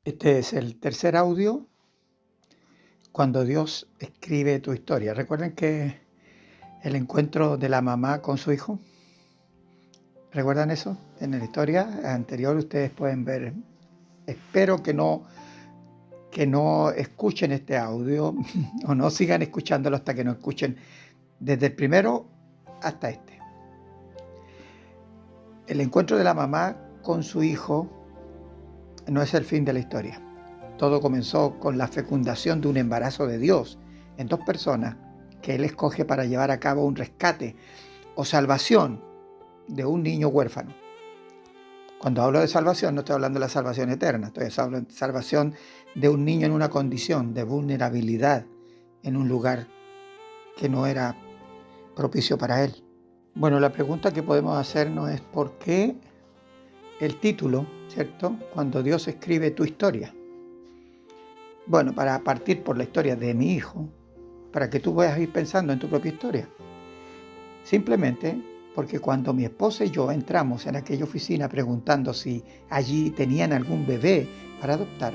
Este es el tercer audio cuando Dios escribe tu historia. Recuerden que el encuentro de la mamá con su hijo, ¿recuerdan eso? En la historia anterior ustedes pueden ver. Espero que no escuchen este audio o no sigan escuchándolo hasta que no escuchen desde el primero hasta este. El encuentro de la mamá con su hijo no es el fin de la historia. Todo comenzó con la fecundación de un embarazo de Dios en dos personas que Él escoge para llevar a cabo un rescate o salvación de un niño huérfano. Cuando hablo de salvación, no estoy hablando de la salvación eterna, estoy hablando de salvación de un niño en una condición de vulnerabilidad en un lugar que no era propicio para él. Bueno, la pregunta que podemos hacernos es ¿por qué el título, ¿cierto? Cuando Dios escribe tu historia. Bueno, para partir por la historia de mi hijo, para que tú puedas ir pensando en tu propia historia. Simplemente porque cuando mi esposa y yo entramos en aquella oficina preguntando si allí tenían algún bebé para adoptar,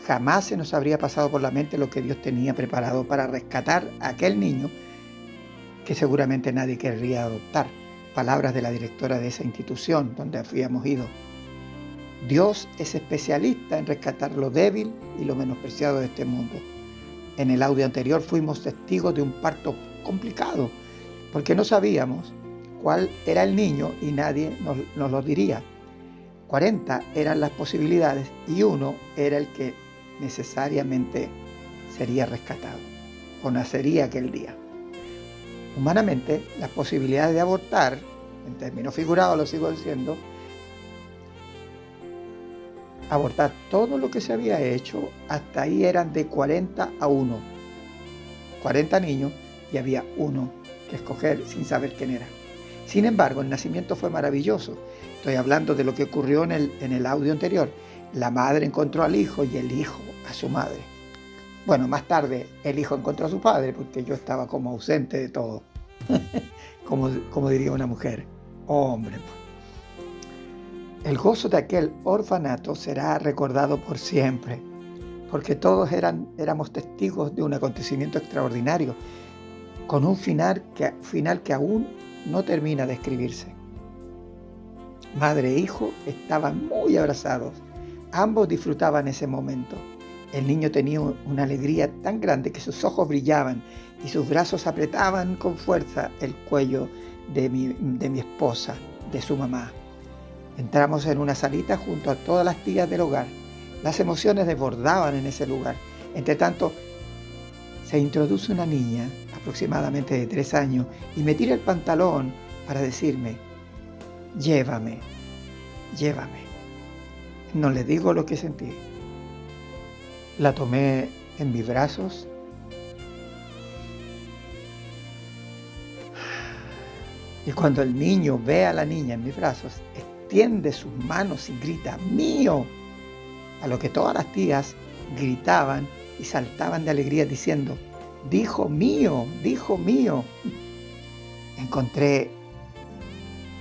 jamás se nos habría pasado por la mente lo que Dios tenía preparado para rescatar a aquel niño que seguramente nadie querría adoptar. Palabras de la directora de esa institución donde habíamos ido. Dios es especialista en rescatar lo débil y lo menospreciado de este mundo. En el audio anterior fuimos testigos de un parto complicado, porque no sabíamos cuál era el niño y nadie nos lo diría. 40 eran las posibilidades y uno era el que necesariamente sería rescatado o nacería aquel día. Humanamente, las posibilidades de abortar, en términos figurados lo sigo diciendo, abortar todo lo que se había hecho, hasta ahí eran de 40 a 1. 40 niños y había uno que escoger sin saber quién era. Sin embargo, el nacimiento fue maravilloso. Estoy hablando de lo que ocurrió en el audio anterior. La madre encontró al hijo y el hijo a su madre. Bueno, más tarde el hijo encontró a su padre porque yo estaba como ausente de todo. como diría una mujer. Hombre. El gozo de aquel orfanato será recordado por siempre, porque todos éramos testigos de un acontecimiento extraordinario, con un final que aún no termina de escribirse. Madre e hijo estaban muy abrazados. Ambos disfrutaban ese momento. El niño tenía una alegría tan grande que sus ojos brillaban y sus brazos apretaban con fuerza el cuello de mi esposa, de su mamá. Entramos en una salita junto a todas las tías del hogar. Las emociones desbordaban en ese lugar. Entre tanto, se introduce una niña, aproximadamente de 3 años, y me tira el pantalón para decirme, llévame, llévame. No le digo lo que sentí. La tomé en mis brazos y cuando el niño ve a la niña en mis brazos, extiende sus manos y grita, ¡mío!, a lo que todas las tías gritaban y saltaban de alegría diciendo, ¡dijo mío, dijo mío! Encontré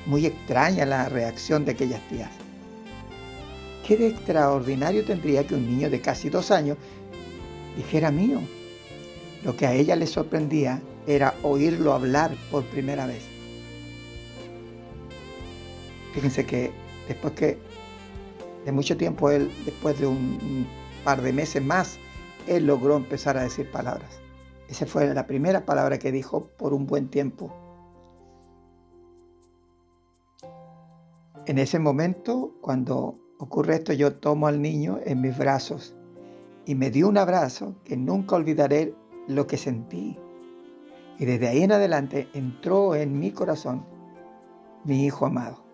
muy extraña la reacción de aquellas tías. ¿Qué de extraordinario tendría que un niño de casi 2 años dijera mío? Lo que a ella le sorprendía era oírlo hablar por primera vez. Fíjense que después de mucho tiempo, después de un par de meses más, él logró empezar a decir palabras. Esa fue la primera palabra que dijo por un buen tiempo. En ese momento, cuando ocurre esto, yo tomo al niño en mis brazos y me dio un abrazo que nunca olvidaré lo que sentí. Y desde ahí en adelante entró en mi corazón mi hijo amado.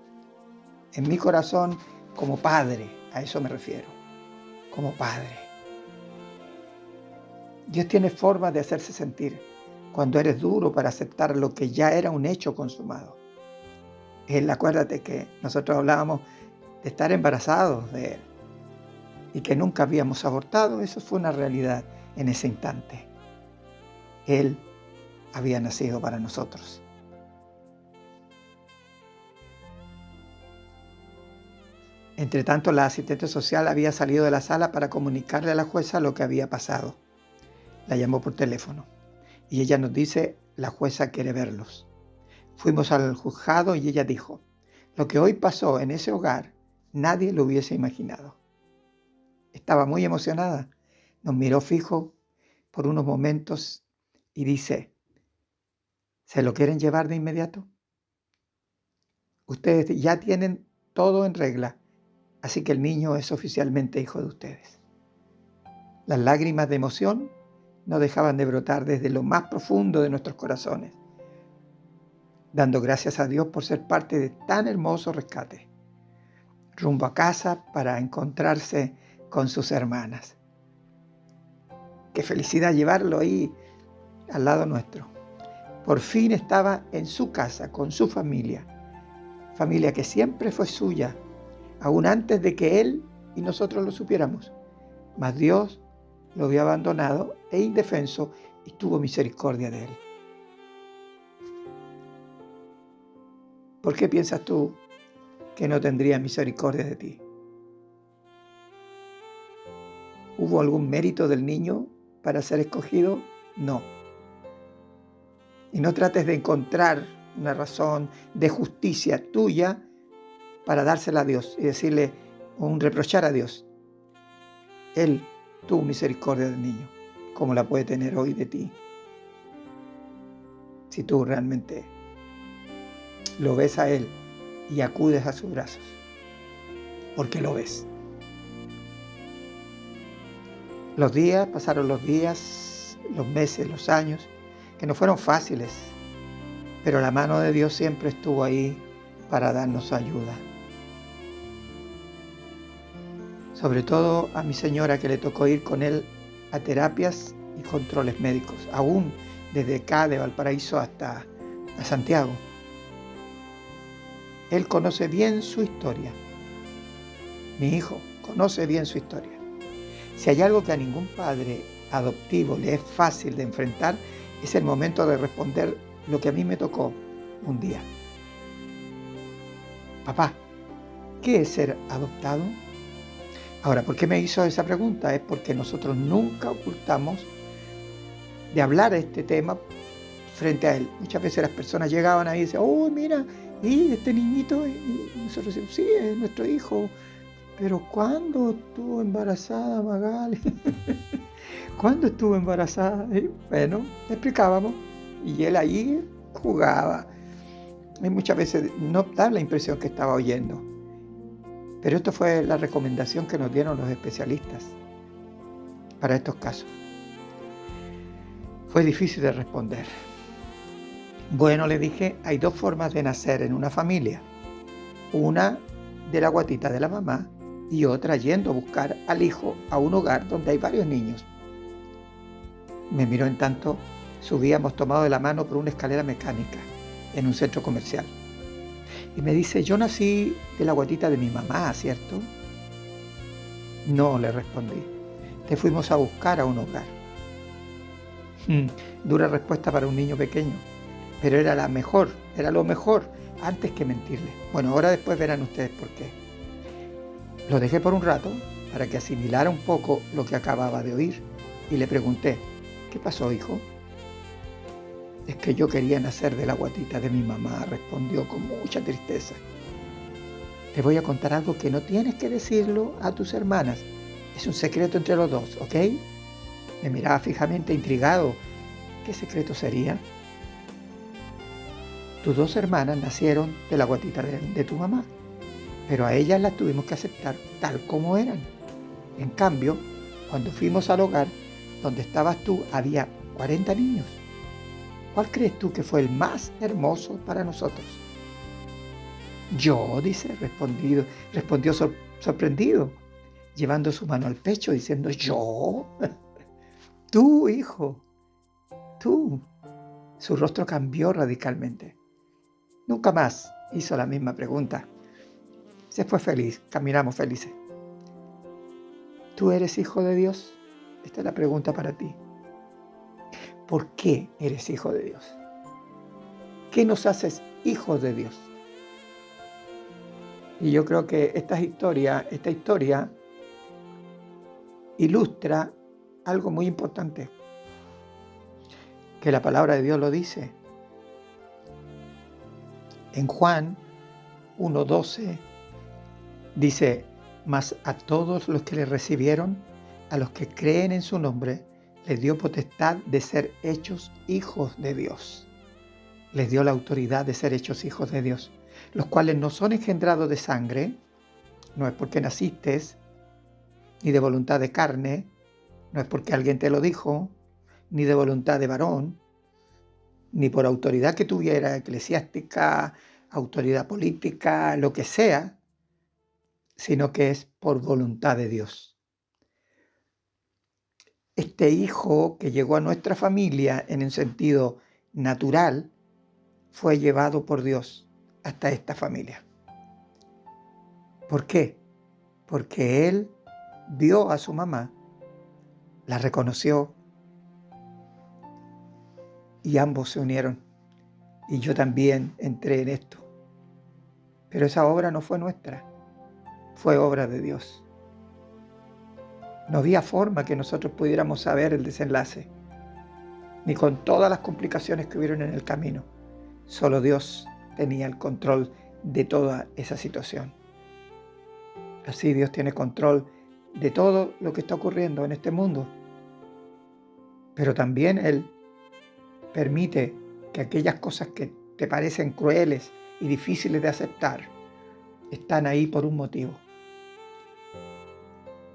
En mi corazón como padre, a eso me refiero, como padre. Dios tiene formas de hacerse sentir cuando eres duro para aceptar lo que ya era un hecho consumado. Acuérdate que nosotros hablábamos de estar embarazados de Él y que nunca habíamos abortado. Eso fue una realidad en ese instante. Él había nacido para nosotros. Entre tanto, la asistente social había salido de la sala para comunicarle a la jueza lo que había pasado. La llamó por teléfono y ella nos dice: la jueza quiere verlos. Fuimos al juzgado y ella dijo: lo que hoy pasó en ese hogar, nadie lo hubiese imaginado. Estaba muy emocionada. Nos miró fijo por unos momentos y dice: ¿se lo quieren llevar de inmediato? Ustedes ya tienen todo en regla, así que el niño es oficialmente hijo de ustedes. Las lágrimas de emoción no dejaban de brotar desde lo más profundo de nuestros corazones, dando gracias a Dios por ser parte de tan hermoso rescate. Rumbo a casa para encontrarse con sus hermanas. Qué felicidad llevarlo ahí al lado nuestro. Por fin estaba en su casa, con su familia que siempre fue suya, aún antes de que él y nosotros lo supiéramos. Mas Dios lo había abandonado e indefenso y tuvo misericordia de él. ¿Por qué piensas tú que no tendría misericordia de ti? ¿Hubo algún mérito del niño para ser escogido? No. Y no trates de encontrar una razón de justicia tuya para dársela a Dios y decirle o reprochar a Dios. Él tuvo misericordia del niño, como la puede tener hoy de ti. Si tú realmente lo ves a Él y acudes a sus brazos, porque lo ves. Pasaron los días, los meses, los años, que no fueron fáciles, pero la mano de Dios siempre estuvo ahí para darnos ayuda. Sobre todo a mi señora, que le tocó ir con él a terapias y controles médicos, aún desde acá de Valparaíso hasta Santiago. Él conoce bien su historia. Mi hijo conoce bien su historia. Si hay algo que a ningún padre adoptivo le es fácil de enfrentar, es el momento de responder lo que a mí me tocó un día. Papá, ¿qué es ser adoptado? Ahora, ¿por qué me hizo esa pregunta? Es porque nosotros nunca ocultamos de hablar de este tema frente a él. Muchas veces las personas llegaban ahí y decían: oh, mira, y este niñito, y nosotros decimos: sí, es nuestro hijo. Pero ¿cuándo estuvo embarazada Magali? ¿Cuándo estuvo embarazada? Y bueno, le explicábamos y él ahí jugaba. Y muchas veces no da la impresión que estaba oyendo. Pero esto fue la recomendación que nos dieron los especialistas para estos casos. Fue difícil de responder. Bueno, le dije, hay dos formas de nacer en una familia. Una de la guatita de la mamá y otra yendo a buscar al hijo a un hogar donde hay varios niños. Me miró en tanto subíamos tomado de la mano por una escalera mecánica en un centro comercial. Y me dice: yo nací de la guatita de mi mamá, ¿cierto? No, le respondí. Te fuimos a buscar a un hogar. Dura respuesta para un niño pequeño, pero era lo mejor antes que mentirle. Bueno, ahora después verán ustedes por qué. Lo dejé por un rato para que asimilara un poco lo que acababa de oír y le pregunté: ¿qué pasó, hijo? Es que yo quería nacer de la guatita de mi mamá, respondió con mucha tristeza. Te voy a contar algo que no tienes que decirlo a tus hermanas. Es un secreto entre los dos, ¿ok? Me miraba fijamente, intrigado. ¿Qué secreto sería? Tus dos hermanas nacieron de la guatita de tu mamá, pero a ellas las tuvimos que aceptar tal como eran. En cambio, cuando fuimos al hogar donde estabas tú, había 40 niños. ¿Cuál crees tú que fue el más hermoso para nosotros? Yo, respondió sorprendido, llevando su mano al pecho, diciendo: ¿yo? Tú, hijo, tú. Su rostro cambió radicalmente. Nunca más hizo la misma pregunta. Se fue feliz, caminamos felices. ¿Tú eres hijo de Dios? Esta es la pregunta para ti. ¿Por qué eres hijo de Dios? ¿Qué nos haces hijos de Dios? Y yo creo que esta historia ilustra algo muy importante, que la palabra de Dios lo dice. En Juan 1:12 dice: mas a todos los que le recibieron, a los que creen en su nombre, les dio potestad de ser hechos hijos de Dios. Les dio la autoridad de ser hechos hijos de Dios, los cuales no son engendrados de sangre, no es porque naciste, ni de voluntad de carne, no es porque alguien te lo dijo, ni de voluntad de varón, ni por autoridad que tuviera, eclesiástica, autoridad política, lo que sea, sino que es por voluntad de Dios. Este hijo que llegó a nuestra familia en un sentido natural fue llevado por Dios hasta esta familia. ¿Por qué? Porque él vio a su mamá, la reconoció y ambos se unieron. Y yo también entré en esto. Pero esa obra no fue nuestra, fue obra de Dios. No había forma que nosotros pudiéramos saber el desenlace, ni con todas las complicaciones que hubieron en el camino. Solo Dios tenía el control de toda esa situación. Así Dios tiene control de todo lo que está ocurriendo en este mundo. Pero también Él permite que aquellas cosas que te parecen crueles y difíciles de aceptar están ahí por un motivo.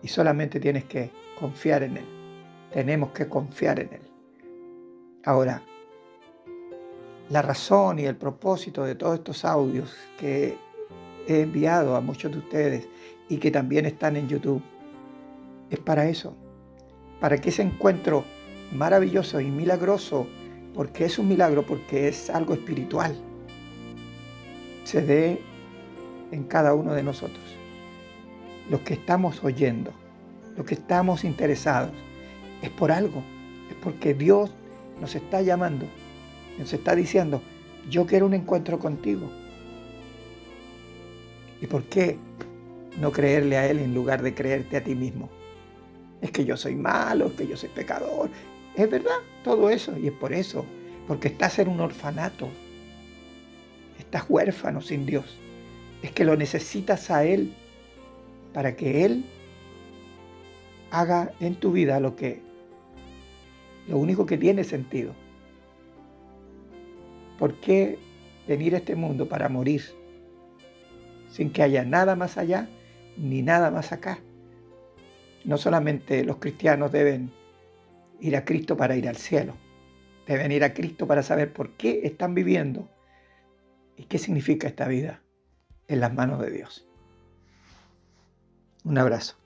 Y solamente tienes que confiar en Él. Tenemos que confiar en Él. Ahora, la razón y el propósito de todos estos audios que he enviado a muchos de ustedes y que también están en YouTube es para eso, para que ese encuentro maravilloso y milagroso, porque es un milagro, porque es algo espiritual, se dé en cada uno de nosotros. Los que estamos oyendo, los que estamos interesados, es por algo, es porque Dios nos está llamando, nos está diciendo: yo quiero un encuentro contigo. ¿Y por qué no creerle a Él en lugar de creerte a ti mismo? Es que yo soy malo, es que yo soy pecador. Es verdad, todo eso, y es por eso, porque estás en un orfanato, estás huérfano sin Dios. Es que lo necesitas a Él para que Él haga en tu vida lo único que tiene sentido. ¿Por qué venir a este mundo para morir sin que haya nada más allá ni nada más acá? No solamente los cristianos deben ir a Cristo para ir al cielo, deben ir a Cristo para saber por qué están viviendo y qué significa esta vida en las manos de Dios. Un abrazo.